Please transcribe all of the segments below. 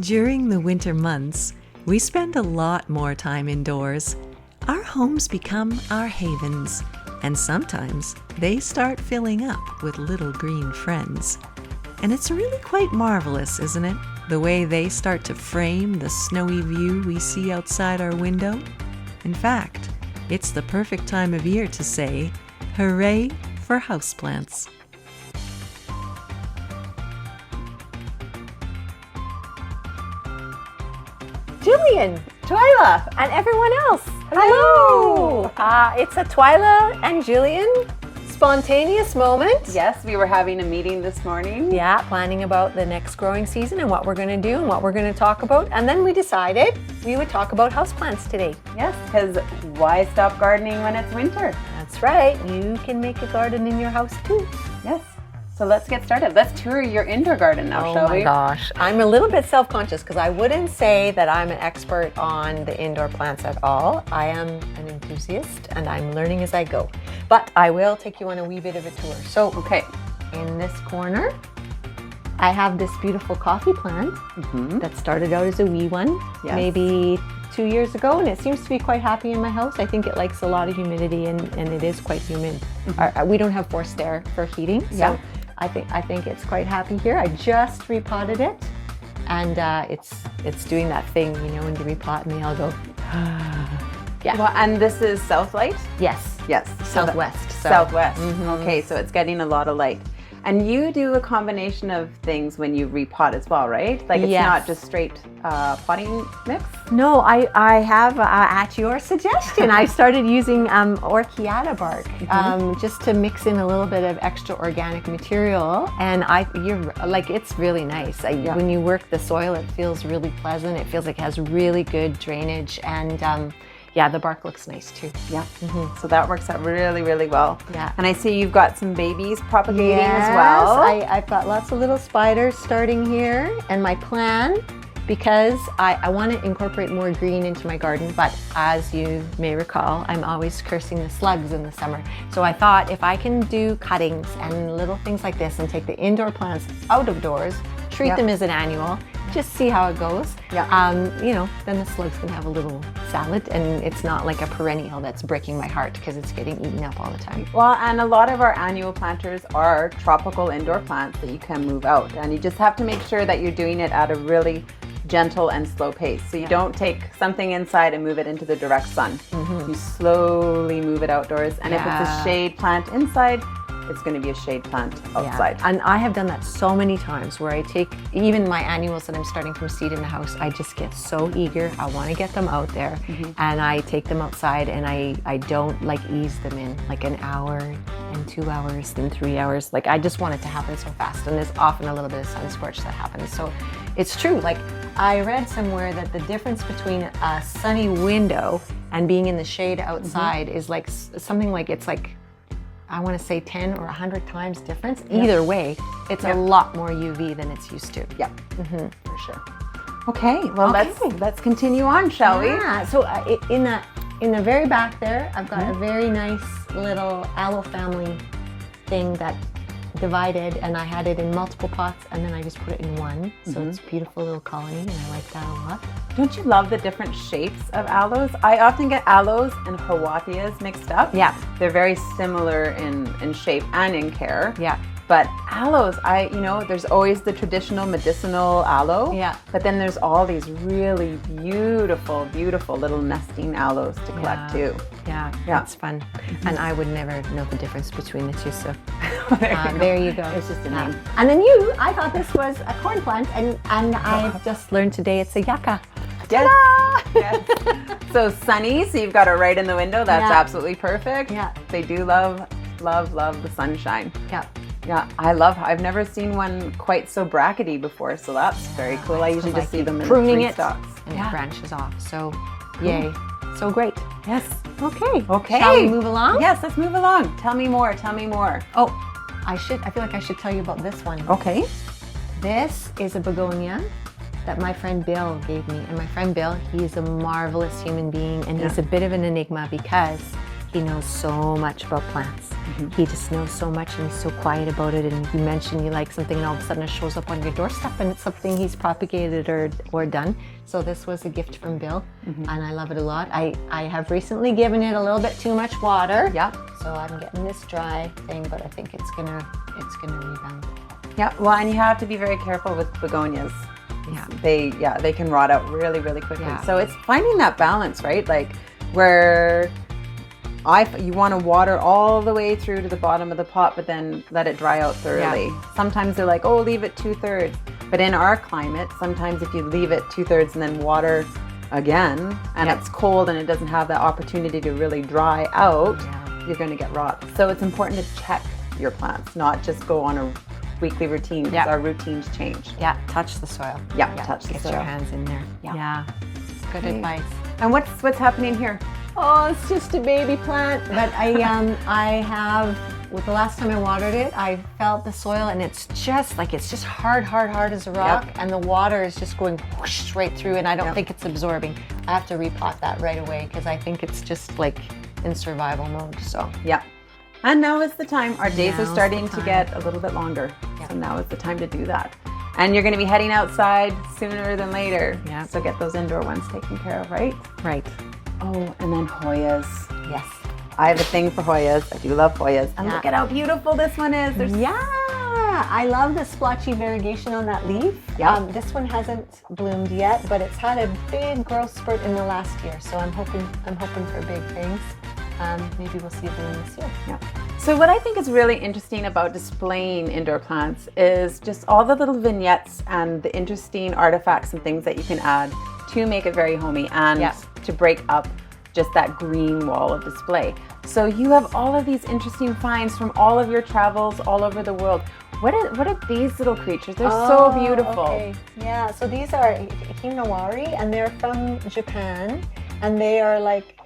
During the winter months, we spend a lot more time indoors. Our homes become our havens, and sometimes they start filling up with little green friends. And it's really quite marvelous, isn't it? The way they start to frame the snowy view we see outside our window. In fact, it's the perfect time of year to say, hooray for houseplants. Jillian, Twilla, and everyone else. Hello! It's a Twilla and Jillian spontaneous moment. Yes, we were having a meeting this morning. Yeah, planning about the next growing season and what we're going to do and what we're going to talk about. And then we decided we would talk about houseplants today. Yes, because why stop gardening when it's winter? That's right. You can make a garden in your house too. Yes. So let's get started. Let's tour your indoor garden now, shall we? Oh my gosh. I'm a little bit self-conscious because I wouldn't say that I'm an expert on the indoor plants at all. I am an enthusiast and I'm learning as I go. But I will take you on a wee bit of a tour. So, Okay. in this corner, I have this beautiful coffee plant that started out as a wee one, maybe 2 years ago, and it seems to be quite happy in my house. I think it likes a lot of humidity and it is quite humid. We don't have forced air for heating, so I think it's quite happy here. I just repotted it, and it's doing that thing, you know, when you repot and they all go, yeah. Well, and this is south light? Yes. Yes. Southwest. Southwest. Okay, so it's getting a lot of light. And you do a combination of things when you repot as well, right? Like it's not just straight potting mix? No, I have, at your suggestion, I started using orchiata bark just to mix in a little bit of extra organic material. And it's really nice. When you work the soil, it feels really pleasant. It feels like it has really good drainage, and the bark looks nice too. Yeah. So that works out really, really well. Yeah. And I see you've got some babies propagating as well. I've got lots of little spiders starting here, and my plan, because I want to incorporate more green into my garden, but as you may recall, I'm always cursing the slugs in the summer. So I thought if I can do cuttings and little things like this and take the indoor plants out of doors, treat them as an annual, just see how it goes. Then the slugs can have a little salad, and it's not like a perennial that's breaking my heart because it's getting eaten up all the time. Well, and a lot of our annual planters are tropical indoor plants that you can move out, and you just have to make sure that you're doing it at a really gentle and slow pace. So you don't take something inside and move it into the direct sun. You slowly move it outdoors, and if it's a shade plant inside, it's going to be a shade plant outside. Yeah. And I have done that so many times where I take even my annuals that I'm starting from seed in the house. I just get so eager. I want to get them out there, and I take them outside, and I don't ease them in like an hour and 2 hours and 3 hours. Like, I just want it to happen so fast, and there's often a little bit of sun scorch that happens. So it's true. Like, I read somewhere that the difference between a sunny window and being in the shade outside is like something like, it's like, I want to say 10 or 100 times difference. Either way, it's a lot more UV than it's used to. Yeah, for sure. Okay, well, let's continue on, shall we? Yeah, so in the very back there, I've got a very nice little aloe family thing that divided, and I had it in multiple pots, and then I just put it in one. So it's a beautiful little colony, and I like that a lot. Don't you love the different shapes of aloes? I often get aloes and Hawathias mixed up. Yeah. They're very similar in shape and in care. Yeah. But aloes, there's always the traditional medicinal aloe. Yeah. But then there's all these really beautiful, beautiful little nesting aloes to collect too. Yeah, that's fun. And I would never know the difference between the two, so there you go. It's just a name. And then I thought this was a corn plant, and I just learned today it's a yucca. Yes. So sunny, so you've got it right in the window. That's absolutely perfect. Yeah. They do love the sunshine. Yeah. Yeah, I've never seen one quite so brackety before, so that's very cool. I usually just see them in pruning three stalks. And it branches off, so yay. So great. Yes. Okay. Shall we move along? Yes, let's move along. Tell me more. Oh, I feel like I should tell you about this one. Okay. This is a begonia that my friend Bill gave me. And my friend Bill, he's a marvelous human being, and he's a bit of an enigma because He knows so much about plants. He just knows so much, and he's so quiet about it. And you mention you like something, and all of a sudden it shows up on your doorstep, and it's something he's propagated or done. So this was a gift from Bill, and I love it a lot. I have recently given it a little bit too much water. Yeah. So I'm getting this dry thing, but I think it's gonna rebound. Yeah, well, and you have to be very careful with begonias. Yeah. They can rot out really, really quickly. Yeah. So it's finding that balance, right? Like where you want to water all the way through to the bottom of the pot, but then let it dry out thoroughly. Yeah. Sometimes they're like, oh, leave it 2/3. But in our climate, sometimes if you leave it 2/3 and then water again, and it's cold and it doesn't have that opportunity to really dry out, you're going to get rot. So it's important to check your plants, not just go on a weekly routine, because our routines change. Yeah, touch the soil. Yeah, touch the Get soil. your hands in there. Yeah. Good Okay. advice. And what's happening here? Oh, it's just a baby plant, but I have, with the last time I watered it, I felt the soil, and it's just hard as a rock, and the water is just going whoosh right through, and I don't think it's absorbing. I have to repot that right away, because I think it's just like in survival mode. So Yeah. And now is the time. Our days are Now's starting the to time. get a little bit longer. So now is the time to do that. And you're going to be heading outside sooner than later. Yeah. So get those indoor ones taken care of, right? right. Oh, and then Hoyas. Yes. I have a thing for Hoyas. I do love Hoyas. And Yeah. look at how beautiful this one is. There's I love the splotchy variegation on that leaf. Yeah. This one hasn't bloomed yet, but it's had a big growth spurt in the last year. So I'm hoping for big things. Maybe we'll see a bloom this year. Yeah. So what I think is really interesting about displaying indoor plants is just all the little vignettes and the interesting artifacts and things that you can add to make it very homey and to break up just that green wall of display. So you have all of these interesting finds from all of your travels all over the world. What are these little creatures? They're so beautiful. Okay. Yeah, so these are hinawari, and they're from Japan, and they are like,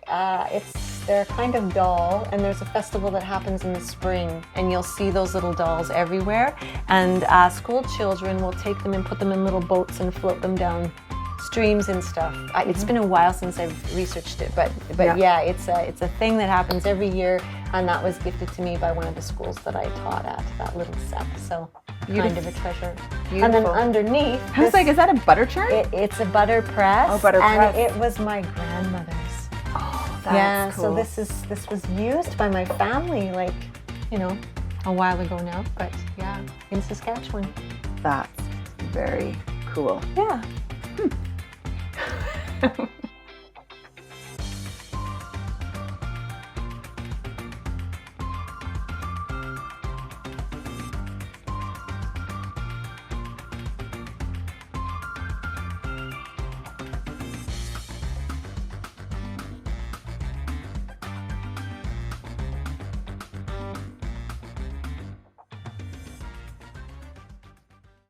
they're kind of doll, and there's a festival that happens in the spring, and you'll see those little dolls everywhere, and school children will take them and put them in little boats and float them down streams and stuff. It's been a while since I've researched it, but yeah, it's a thing that happens every year, and that was gifted to me by one of the schools that I taught at, that little set. So kind of a treasure. Beautiful. And then underneath, I was like, is that a butter churn? it's a butter press. Oh, butter press. And it was my grandmother's. Oh, that's cool. So this was used by my family, like, a while ago now, but yeah, in Saskatchewan. That's very cool. Yeah.